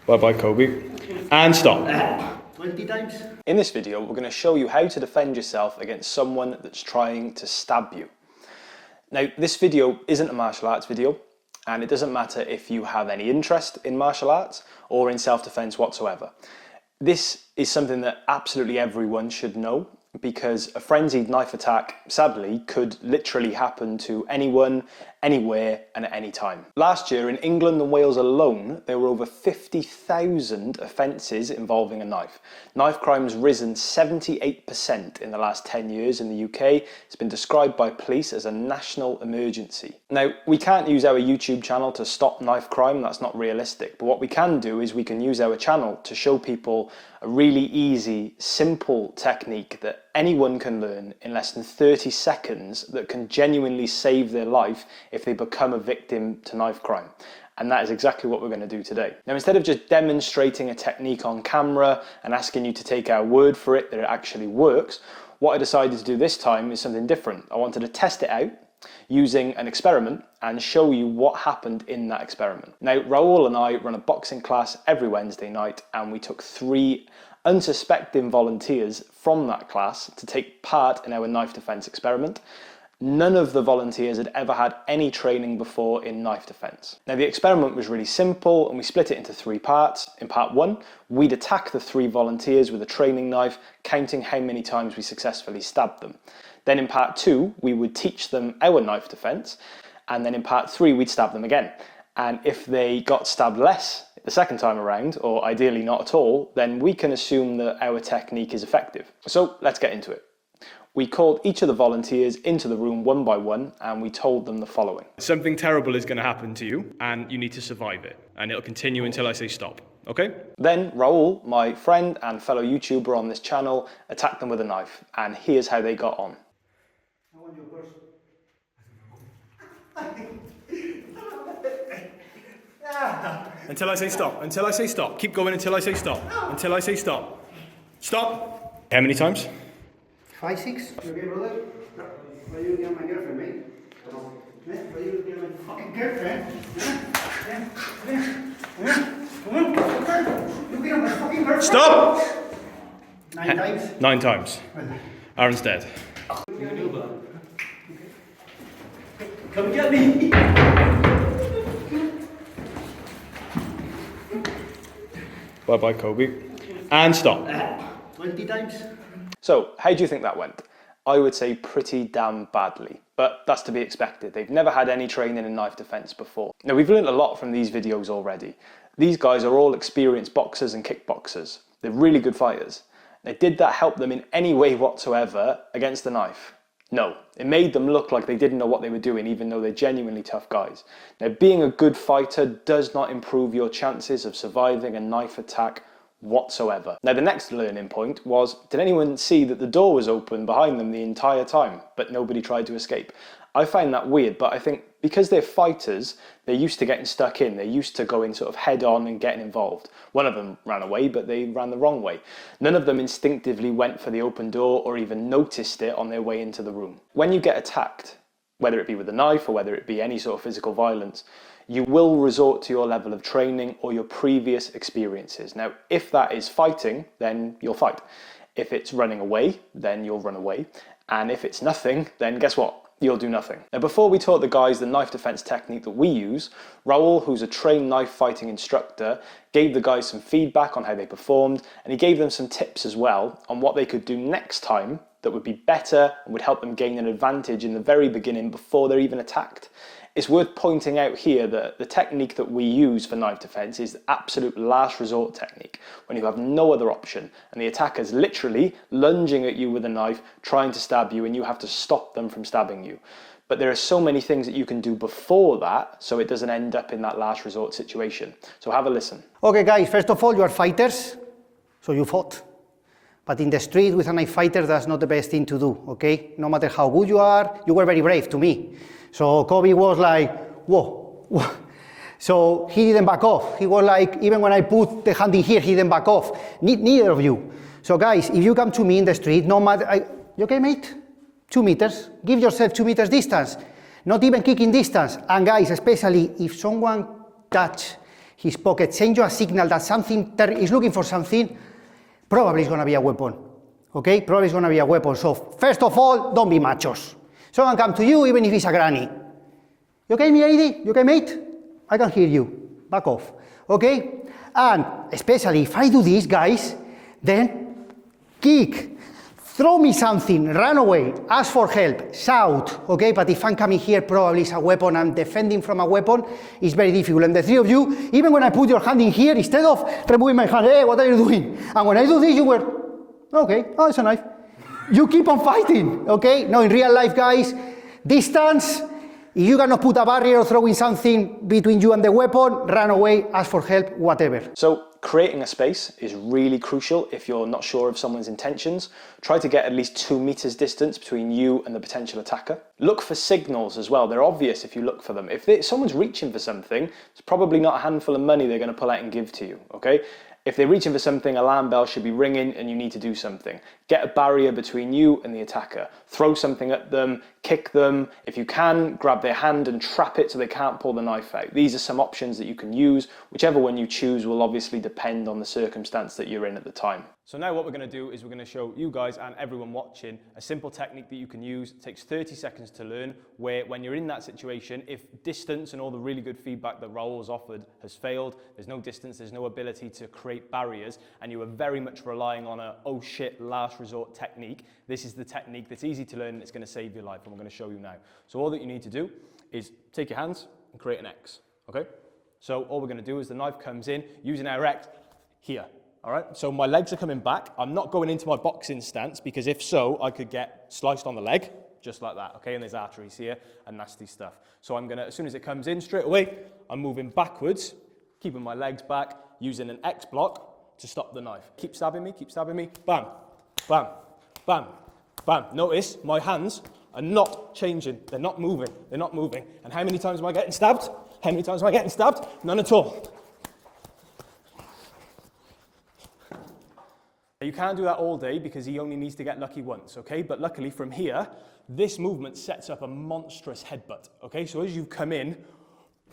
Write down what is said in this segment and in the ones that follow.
Bye-bye, Kobe. And stop. 20 times. In this video, we're going to show you how to defend yourself against someone that's trying to stab you. Now, this video isn't a martial arts video, and it doesn't matter if you have any interest in martial arts or in self-defense whatsoever. This is something that absolutely everyone should know, because a frenzied knife attack, sadly, could literally happen to anyone, anywhere, and at any time. Last year in England and Wales alone, there were over 50,000 offences involving a knife. Knife crime's risen 78% in the last 10 years in the UK. It's been described by police as a national emergency. Now, we can't use our YouTube channel to stop knife crime, that's not realistic, but what we can do is we can use our channel to show people a really easy, simple technique that anyone can learn in less than 30 seconds that can genuinely save their life if they become a victim to knife crime. And that is exactly what we're going to do today. Now, instead of just demonstrating a technique on camera and asking you to take our word for it that it actually works, what I decided to do this time is something different. I wanted to test it out using an experiment and show you what happened in that experiment. Now, Raoul and I run a boxing class every Wednesday night, and we took 3 unsuspecting volunteers from that class to take part in our knife defense experiment. None of the volunteers had ever had any training before in knife defense. Now, the experiment was really simple, and we split it into 3 parts. In part 1, we'd attack the 3 volunteers with a training knife, counting how many times we successfully stabbed them. Then in part 2, we would teach them our knife defense, and then in part 3, we'd stab them again. And if they got stabbed less the second time around, or ideally not at all, then we can assume that our technique is effective. So let's get into it. We called each of the volunteers into the room one by one, and we told them the following. Something terrible is going to happen to you, and you need to survive it. And it'll continue until I say stop. Okay? Then Raoul, my friend and fellow YouTuber on this channel, attacked them with a knife, and here's how they got on. I want your purse. Until I say stop. Until I say stop. Keep going until I say stop. Until I say stop. Stop. How many times? 5, 6. You okay, brother? No. Why are you looking at my girlfriend, mate? No. Why are you looking at my fucking girlfriend? Come on. Looking at my fucking girlfriend. Stop! 9 times. 9 times. Aaron's dead. Come get me. Bye-bye, Kobe. And stop. 20 times. So, how do you think that went? I would say pretty damn badly, but that's to be expected. They've never had any training in knife defense before. Now, we've learned a lot from these videos already. These guys are all experienced boxers and kickboxers. They're really good fighters. Now, did that help them in any way whatsoever against the knife? No, it made them look like they didn't know what they were doing, even though they're genuinely tough guys. Now, being a good fighter does not improve your chances of surviving a knife attack whatsoever. Now, the next learning point was, did anyone see that the door was open behind them the entire time, but nobody tried to escape? I find that weird, but I think because they're fighters, they're used to getting stuck in. They're used to going sort of head on and getting involved. One of them ran away, but they ran the wrong way. None of them instinctively went for the open door or even noticed it on their way into the room. When you get attacked, whether it be with a knife or whether it be any sort of physical violence, you will resort to your level of training or your previous experiences. Now, if that is fighting, then you'll fight. If it's running away, then you'll run away. And if it's nothing, then guess what? You'll do nothing. Now, before we taught the guys the knife defense technique that we use, Raoul, who's a trained knife fighting instructor, gave the guys some feedback on how they performed, and he gave them some tips as well on what they could do next time that would be better and would help them gain an advantage in the very beginning before they're even attacked. It's worth pointing out here that the technique that we use for knife defense is the absolute last resort technique, when you have no other option and the attacker's literally lunging at you with a knife, trying to stab you, and you have to stop them from stabbing you. But there are so many things that you can do before that, so it doesn't end up in that last resort situation. So have a listen. Okay, guys, first of all, you are fighters, so you fought. But in the street with a knife fighter, that's not the best thing to do, okay? No matter how good you are, you were very brave to me. So Kobe was like, whoa, whoa. So he didn't back off. He was like, even when I put the hand in here, he didn't back off. Neither of you. So guys, if you come to me in the street, no matter, you okay, mate? 2 meters. Give yourself 2 meters distance. Not even kicking distance. And guys, especially if someone touch his pocket, send you a signal that something is looking for something, probably it's going to be a weapon. Okay? Probably it's going to be a weapon. So first of all, don't be machos. Someone come to you, even if it's a granny. You okay, me lady? You okay, mate? I can hear you. Back off. Okay? And especially if I do this, guys, then kick. Throw me something, run away, ask for help, shout, okay? But if I'm coming here, probably it's a weapon, I'm defending from a weapon, it's very difficult. And the three of you, even when I put your hand in here, instead of removing my hand, hey, what are you doing? And when I do this, you were, okay, oh, it's a knife. You keep on fighting, okay? No, in real life, guys, distance, if you cannot put a barrier or throwing something between you and the weapon, run away, ask for help, whatever. So creating a space is really crucial if you're not sure of someone's intentions. Try to get at least 2 meters distance between you and the potential attacker. Look for signals as well. They're obvious if you look for them. If someone's reaching for something, it's probably not a handful of money they're going to pull out and give to you, okay? If they're reaching for something, alarm bell should be ringing and you need to do something. Get a barrier between you and the attacker. Throw something at them, kick them. If you can, grab their hand and trap it so they can't pull the knife out. These are some options that you can use. Whichever one you choose will obviously depend on the circumstance that you're in at the time. So now what we're going to do is we're going to show you guys and everyone watching a simple technique that you can use. It takes 30 seconds to learn, where when you're in that situation, if distance and all the really good feedback that Raul's offered has failed, there's no distance, there's no ability to create barriers, and you are very much relying on a oh shit last resort technique, this is the technique that's easy to learn and it's going to save your life, and we're going to show you now. So all that you need to do is take your hands and create an X, okay? So all we're going to do is the knife comes in using our X here. All right, so my legs are coming back. I'm not going into my boxing stance, because if so, I could get sliced on the leg, just like that, okay? And there's arteries here and nasty stuff. So I'm gonna, as soon as it comes in straight away, I'm moving backwards, keeping my legs back, using an X block to stop the knife. Keep stabbing me, bam, bam, bam, bam. Notice my hands are not changing, they're not moving. And how many times am I getting stabbed? How many times am I getting stabbed? None at all. You can't do that all day because he only needs to get lucky once, okay? But luckily from here, this movement sets up a monstrous headbutt, okay? So as you come in,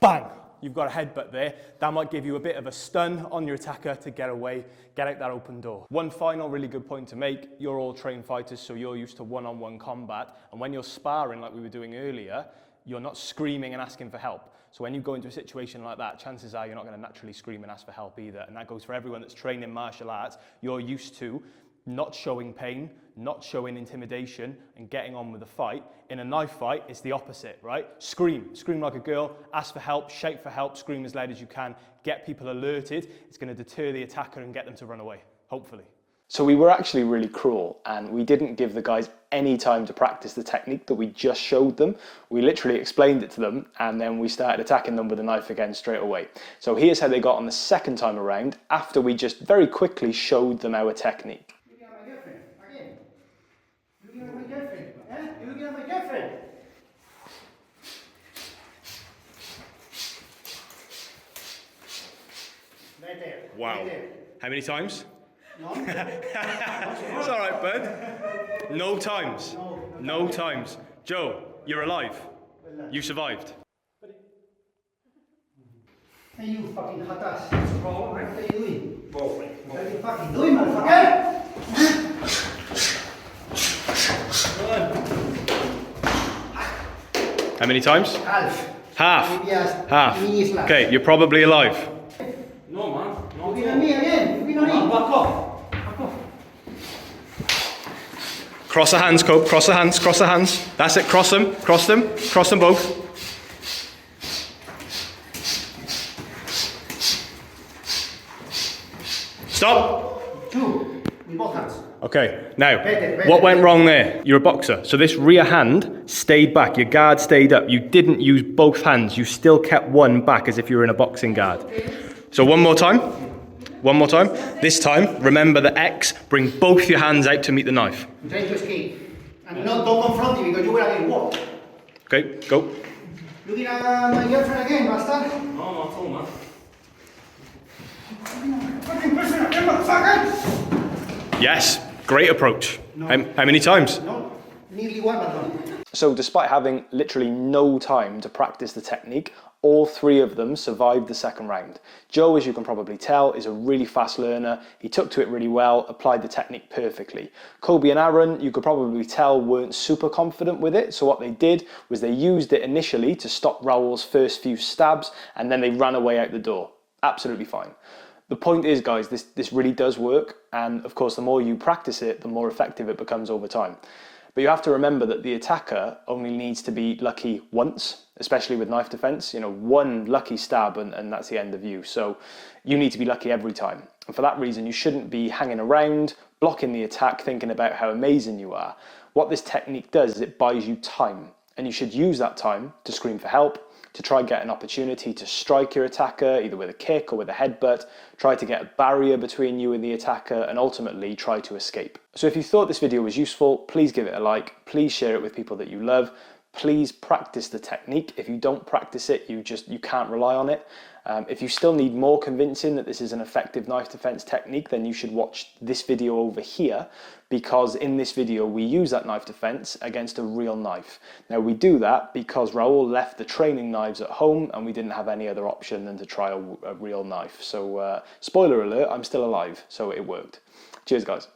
bang, you've got a headbutt there. That might give you a bit of a stun on your attacker to get away, get out that open door. One final really good point to make, you're all trained fighters, so you're used to one-on-one combat. And when you're sparring like we were doing earlier, you're not screaming and asking for help. So when you go into a situation like that, chances are you're not going to naturally scream and ask for help either. And that goes for everyone that's trained in martial arts. You're used to not showing pain, not showing intimidation, and getting on with the fight. In a knife fight, it's the opposite, right? Scream like a girl, ask for help, shout for help, scream as loud as you can, get people alerted. It's going to deter the attacker and get them to run away, hopefully. So we were actually really cruel, and we didn't give the guys any time to practice the technique that we just showed them. We literally explained it to them, and then we started attacking them with a knife again straight away. So here's how they got on the second time around, after we just very quickly showed them our technique. Looking at my girlfriend, again. Looking at my girlfriend, eh? You're looking at my girlfriend. Right there. Wow. Right there. How many times? No? It's all right, bud. No times. No times. Joe, you're alive. You survived. Hey, you fucking hot ass. What are you doing? What are you fucking doing, motherfucker? How many times? Half. Half. Yes. Half. Minutes left. Okay, you're probably alive. No, man. No, Looking at me again. Looking at me. back off. Back off. Cross the hands, Cope. Cross the hands. Cross the hands. That's it. Cross them. Cross them. Cross them both. Stop. Two. With both hands. Okay, now, Better. what went wrong there? You're a boxer, so this rear hand stayed back, your guard stayed up. You didn't use both hands, you still kept one back as if you were in a boxing guard. So one more time. This time, remember the X, bring both your hands out to meet the knife. I'm trying to escape. And don't confront me because you will again walk. Okay, go. Looking at my girlfriend again, bastard. No, not at all, man. Fucking person again, motherfucker. Yes, great approach. How many times? No, nearly one, but no. So despite having literally no time to practice the technique, all three of them survived the second round. Joe, as you can probably tell, is a really fast learner. He took to it really well, applied the technique perfectly. Kobe and Aaron, you could probably tell, weren't super confident with it. So what they did was they used it initially to stop Raul's first few stabs, and then they ran away out the door. Absolutely fine. The point is, guys, this really does work. And of course, the more you practice it, the more effective it becomes over time. But you have to remember that the attacker only needs to be lucky once, especially with knife defense. You know, one lucky stab and that's the end of you. So you need to be lucky every time. And for that reason, you shouldn't be hanging around, blocking the attack, thinking about how amazing you are. What this technique does is it buys you time. And you should use that time to scream for help, to try and get an opportunity to strike your attacker, either with a kick or with a headbutt, try to get a barrier between you and the attacker, and ultimately try to escape. So if you thought this video was useful, please give it a like, please share it with people that you love, please practice the technique. If you don't practice it, you can't rely on it. If you still need more convincing that this is an effective knife defense technique, then you should watch this video over here, because in this video we use that knife defense against a real knife. Now we do that because Raul left the training knives at home and we didn't have any other option than to try a real knife. So spoiler alert, I'm still alive, so it worked. Cheers guys.